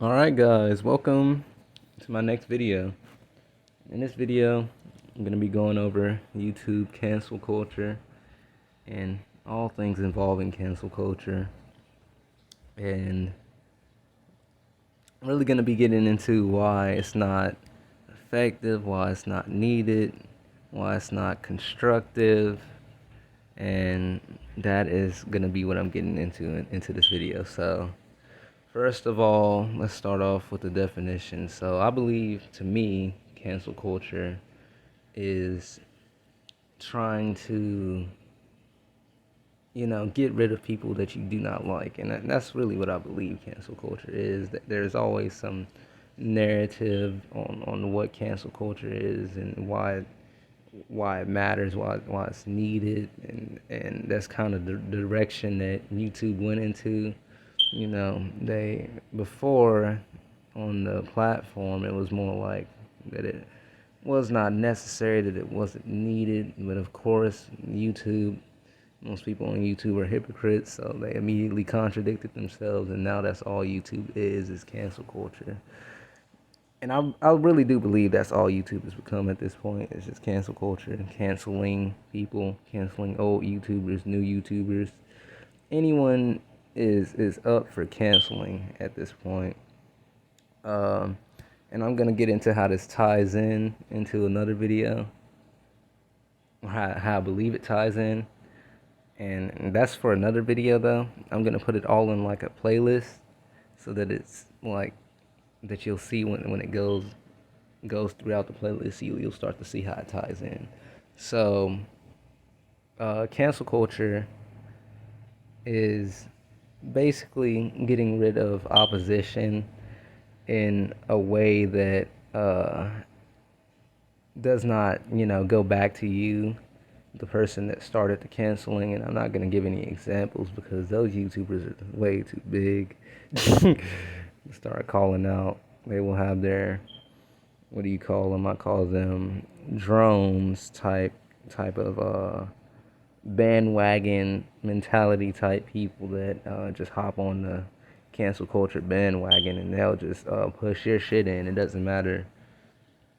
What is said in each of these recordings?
Alright guys, welcome to my next video. In this video, I'm going to be going over YouTube cancel culture and all things involving cancel culture. And I'm really going to be getting into why it's not effective, why it's not needed, why it's not constructive. And that is going to be what I'm getting into this video. So first of all, let's start off with the definition. So I believe, to me, cancel culture is trying to, get rid of people that you do not like. And that's really what I believe cancel culture is. That there's always some narrative on what cancel culture is and why it matters, why it's needed, and that's kind of the direction that YouTube went into. They before on the platform, it was more like that it was not necessary, that it wasn't needed. But of course, most people on YouTube are hypocrites, so they immediately contradicted themselves, and now that's all YouTube is cancel culture. And I really do believe that's all YouTube has become at this point. It's just cancel culture and canceling people, canceling old YouTubers, new YouTubers. Anyone is up for canceling at this point. Um, and I'm gonna get into how this ties in into another video, or how I believe it ties in, and that's for another video though. I'm gonna put it all in like a playlist, so that it's like that you'll see when it goes throughout the playlist. You'll start to see how it ties in. So, cancel culture is basically getting rid of opposition in a way that does not, go back to you, the person that started the canceling. And I'm not going to give any examples because those YouTubers are way too big. Start calling out. They will have their, what do you call them? I call them drones type of bandwagon mentality type people that just hop on the cancel culture bandwagon, and they'll just push your shit in. It doesn't matter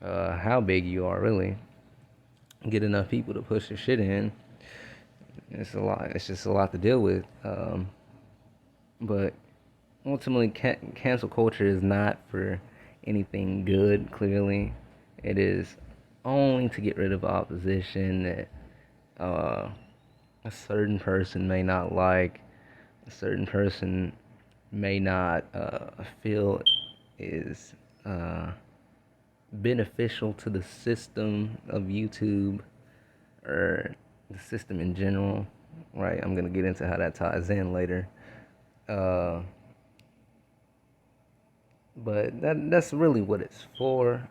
how big you are, really. Get enough people to push your shit in. It's a lot. It's just a lot to deal with. But ultimately, cancel culture is not for anything good. Clearly, it is only to get rid of opposition that a certain person may not like, a certain person may not feel is beneficial to the system of YouTube, or the system in general, right? I'm gonna get into how that ties in later. Uh, but that's really what it's for.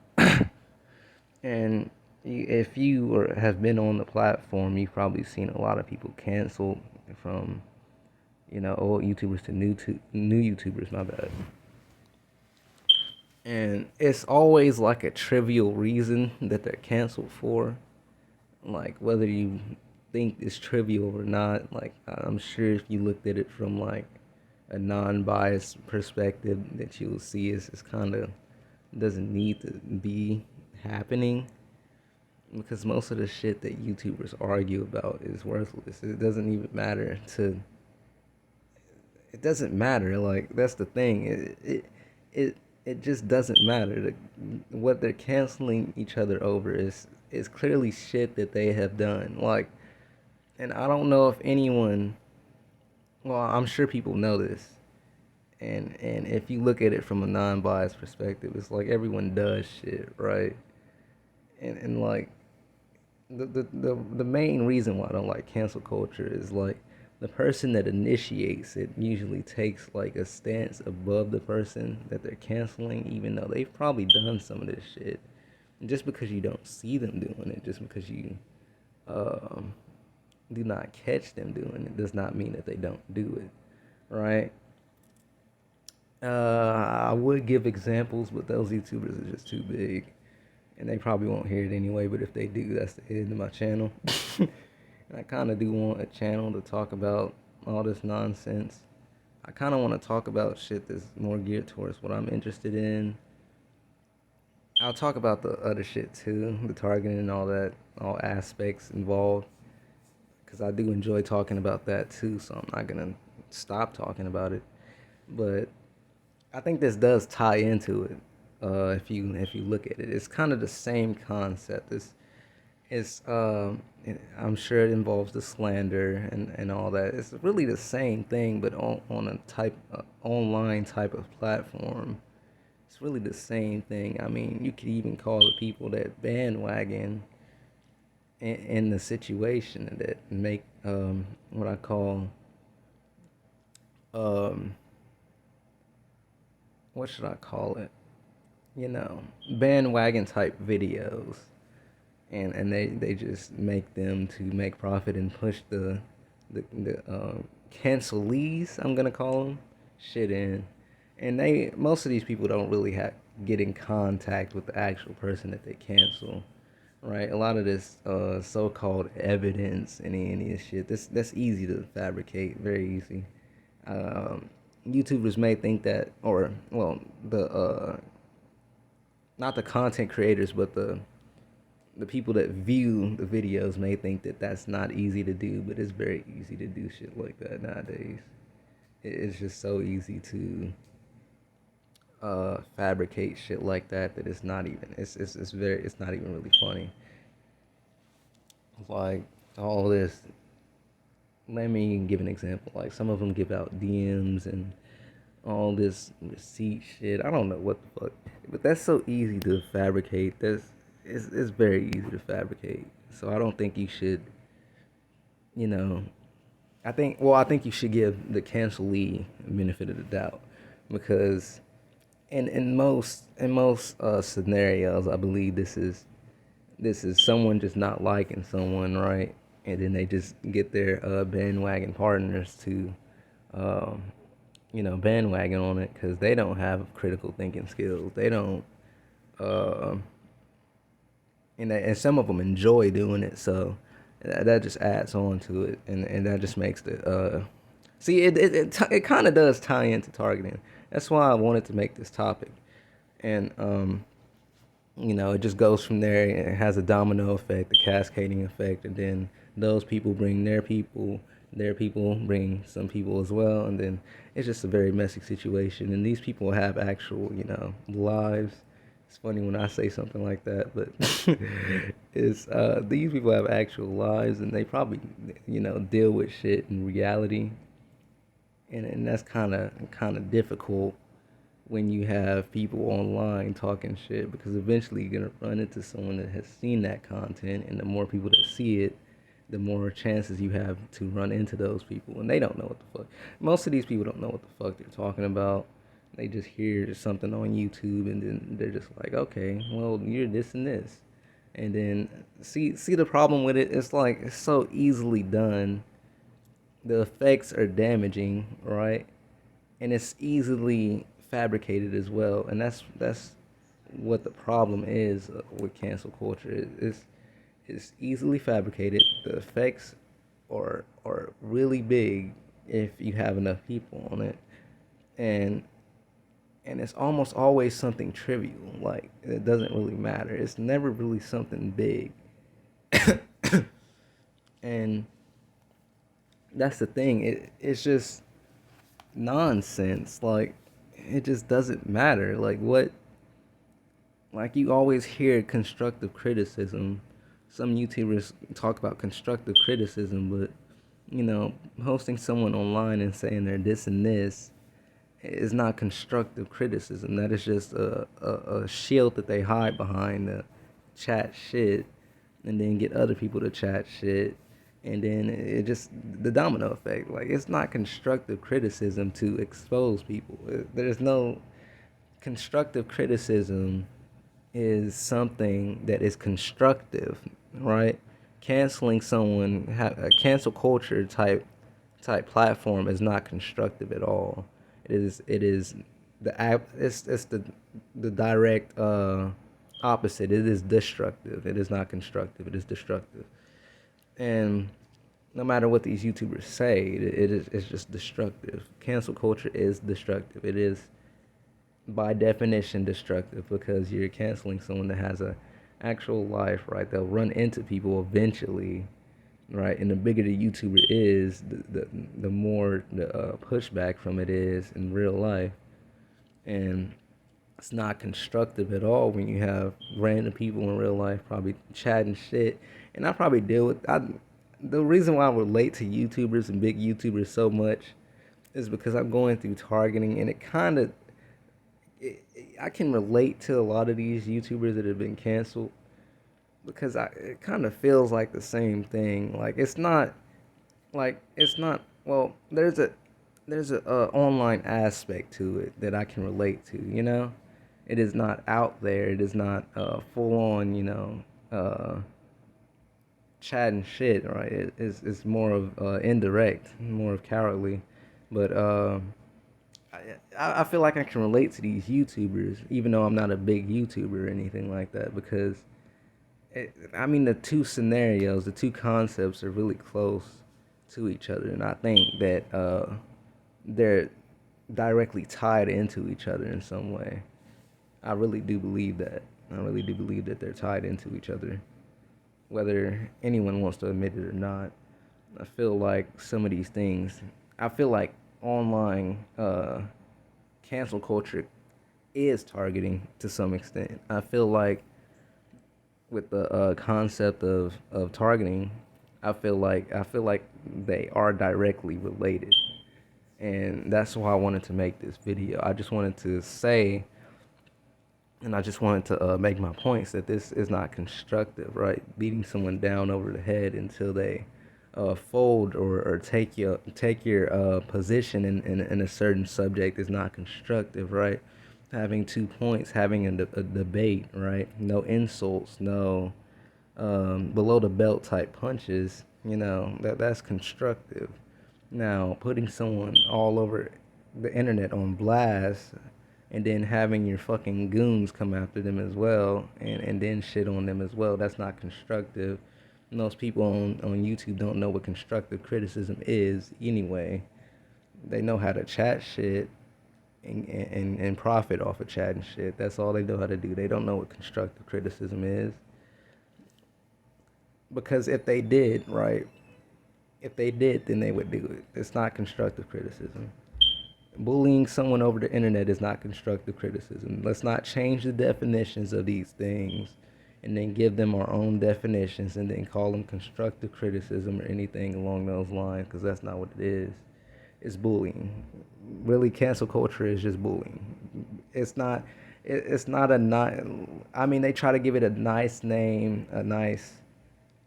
And if you have been on the platform, you've probably seen a lot of people canceled from, old YouTubers to new YouTubers. My bad. And it's always like a trivial reason that they're canceled for. Like, whether you think it's trivial or not, like, I'm sure if you looked at it from like a non-biased perspective, that you'll see it's kind of doesn't need to be happening, because most of the shit that YouTubers argue about is worthless. It doesn't even matter to. It doesn't matter. Like, that's the thing. It just doesn't matter. What they're canceling each other over is clearly shit that they have done. Like, and I don't know if anyone. Well, I'm sure people know this. And if you look at it from a non-biased perspective, it's like everyone does shit, right? And like, the main reason why I don't like cancel culture is like the person that initiates it usually takes like a stance above the person that they're canceling, even though they've probably done some of this shit. And just because you don't see them doing it, just because you um, do not catch them doing it, does not mean that they don't do it, right? I would give examples, but those YouTubers are just too big, and they probably won't hear it anyway. But if they do, that's the end of my channel. And I kind of do want a channel to talk about all this nonsense. I kind of want to talk about shit that's more geared towards what I'm interested in. I'll talk about the other shit too, the targeting and all that, all aspects involved, because I do enjoy talking about that too. So I'm not gonna stop talking about it. But I think this does tie into it. If you look at it, it's kind of the same concept. It's I'm sure it involves the slander and all that. It's really the same thing, but on a online type of platform. It's really the same thing. I mean, you could even call the people that bandwagon in the situation that make what I call um, what should I call it? Bandwagon type videos, and they just make them to make profit and push the cancelees, I'm gonna call them, shit in, and they most of these people don't really get in contact with the actual person that they cancel, right? A lot of this so-called evidence and any of this shit, that's easy to fabricate, very easy. Um, YouTubers may think that, or well, the not the content creators, but the people that view the videos may think that that's not easy to do, but it's very easy to do shit like that nowadays. It's just so easy to fabricate shit like that that it's not even it's not even really funny. Like all this. Let me give an example. Like some of them give out DMs and all this receipt shit. I don't know what the fuck, but that's so easy to fabricate. It's very easy to fabricate. So I don't think you should, you know, I think you should give the cancelee the benefit of the doubt, because in most scenarios, I believe this is someone just not liking someone, right? And then they just get their bandwagon partners to um, bandwagon on it because they don't have critical thinking skills. They don't, uh, and some of them enjoy doing it. So that just adds on to it, and that just makes the see it kind of does tie into targeting. That's why I wanted to make this topic, and it just goes from there. It has a domino effect, a cascading effect, and then those people bring their people bring some people as well, and then it's just a very messy situation. And these people have actual, lives. It's funny when I say something like that, but it's these people have actual lives, and they probably, deal with shit in reality, and that's kind of difficult when you have people online talking shit, because eventually you're gonna run into someone that has seen that content, and the more people that see it, the more chances you have to run into those people, and they don't know what the fuck. Most of these people don't know what the fuck they're talking about. They just hear something on YouTube, and then they're just like, okay, well, you're this and this, and then see the problem with it. It's like it's so easily done. The effects are damaging, right? And it's easily fabricated as well, and that's what the problem is with cancel culture. It's easily fabricated. The effects are really big if you have enough people on it, and it's almost always something trivial. Like it doesn't really matter. It's never really something big, and that's the thing. It's just nonsense. Like it just doesn't matter. Like you always hear constructive criticism. Some YouTubers talk about constructive criticism, but hosting someone online and saying they're this and this is not constructive criticism. That is just a shield that they hide behind to chat shit, and then get other people to chat shit, and then it just the domino effect. Like it's not constructive criticism to expose people. There's no constructive criticism is something that is constructive, right? Canceling someone, a cancel culture type platform is not constructive at all. It is the app. It's the direct opposite. It is destructive. It is not constructive. It is destructive. And no matter what these YouTubers say, it's just destructive. Cancel culture is destructive. It is by definition destructive because you're canceling someone that has a actual life, right? They'll run into people eventually, right? And the bigger the YouTuber is, the more the pushback from it is in real life, and it's not constructive at all when you have random people in real life probably chatting shit. And I probably deal with the reason why I relate to YouTubers and big YouTubers so much is because I'm going through targeting, and it kind of I can relate to a lot of these YouTubers that have been canceled because it kind of feels like the same thing. It's not well. There's a online aspect to it that I can relate to. It is not out there. It is not full on. Chatting shit. Right. It's more of indirect, more of cowardly, but I feel like I can relate to these YouTubers, even though I'm not a big YouTuber or anything like that, because I mean, the two scenarios, the two concepts are really close to each other, and I think that they're directly tied into each other in some way. I really do believe that. I really do believe that they're tied into each other, whether anyone wants to admit it or not. I feel like some of these things, I feel like online cancel culture is targeting to some extent. I feel like with the concept of targeting, I feel like they are directly related, and that's why I wanted to make this video. I just wanted to say, and I just wanted to make my points that this is not constructive, right? Beating someone down over the head until they fold or take your position in a certain subject is not constructive, right? Having 2 points, having a debate, right? No insults, no below the belt type punches. That's constructive. Now, putting someone all over the internet on blast and then having your fucking goons come after them as well and then shit on them as well, that's not constructive. Most people on YouTube don't know what constructive criticism is anyway. They know how to chat shit and profit off of chatting shit. That's all they know how to do. They don't know what constructive criticism is. Because if they did, right, if they did, then they would do it. It's not constructive criticism. Bullying someone over the internet is not constructive criticism. Let's not change the definitions of these things and then give them our own definitions and then call them constructive criticism or anything along those lines, because that's not what it is. It's bullying. Really, cancel culture is just bullying. It's not. It's not a not. I mean, they try to give it a nice name, a nice,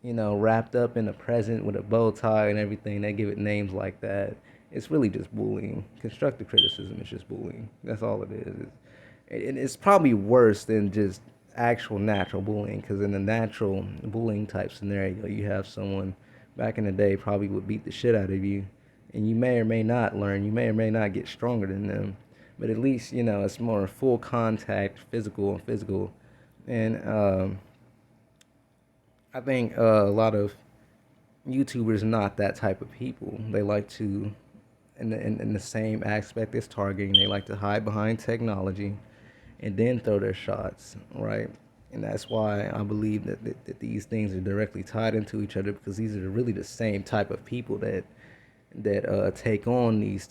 wrapped up in a present with a bow tie and everything. They give it names like that. It's really just bullying. Constructive criticism is just bullying. That's all it is. It's probably worse than just actual natural bullying, because in the natural bullying type scenario, you have someone back in the day probably would beat the shit out of you, and you may or may not learn. You may or may not get stronger than them, but at least it's more full contact, physical, and I think a lot of YouTubers are not that type of people. They like to, in the same aspect as targeting, they like to hide behind technology and then throw their shots, right? And that's why I believe that these things are directly tied into each other, because these are really the same type of people that take on these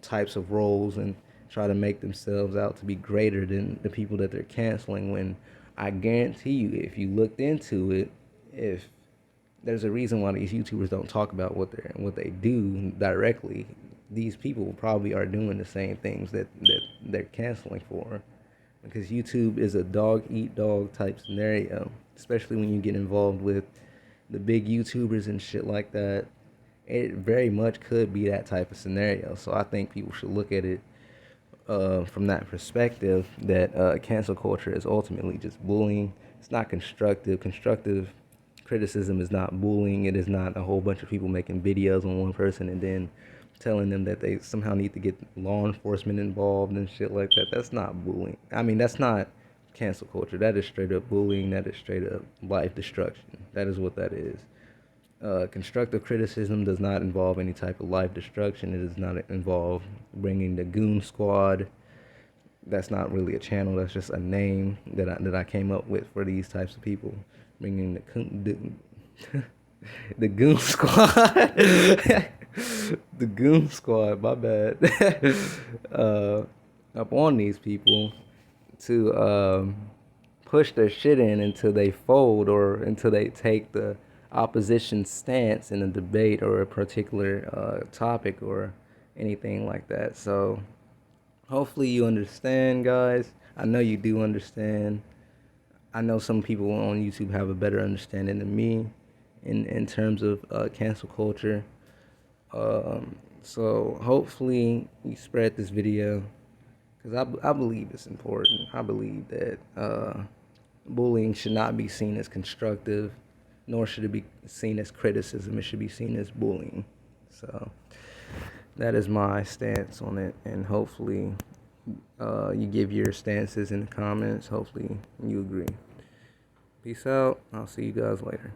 types of roles and try to make themselves out to be greater than the people that they're canceling. When I guarantee you, if you looked into it, if there's a reason why these YouTubers don't talk about what they do directly, these people probably are doing the same things that they're canceling for, because YouTube is a dog eat dog type scenario, especially when you get involved with the big YouTubers and shit like that. It very much could be that type of scenario. So I think people should look at it from that perspective, that cancel culture is ultimately just bullying. It's not constructive. Constructive criticism is not bullying. It is not a whole bunch of people making videos on one person and then telling them that they somehow need to get law enforcement involved and shit like that. That's not bullying. I mean, that's not cancel culture. That is straight up bullying. That is straight up life destruction. That is what that is. Constructive criticism does not involve any type of life destruction. It does not involve bringing the goon squad. That's not really a channel. That's just a name that I came up with for these types of people. Bringing the goon squad. The goon squad. My bad. Up on these people to push their shit in until they fold or until they take the opposition stance in a debate or a particular topic or anything like that. So hopefully you understand, guys. I know you do understand. I know some people on YouTube have a better understanding than me in terms of cancel culture. So hopefully you spread this video because I believe it's important. I believe that bullying should not be seen as constructive, nor should it be seen as criticism. It should be seen as bullying. So that is my stance on it, and hopefully you give your stances in the comments. Hopefully you agree. Peace out. I'll see you guys later.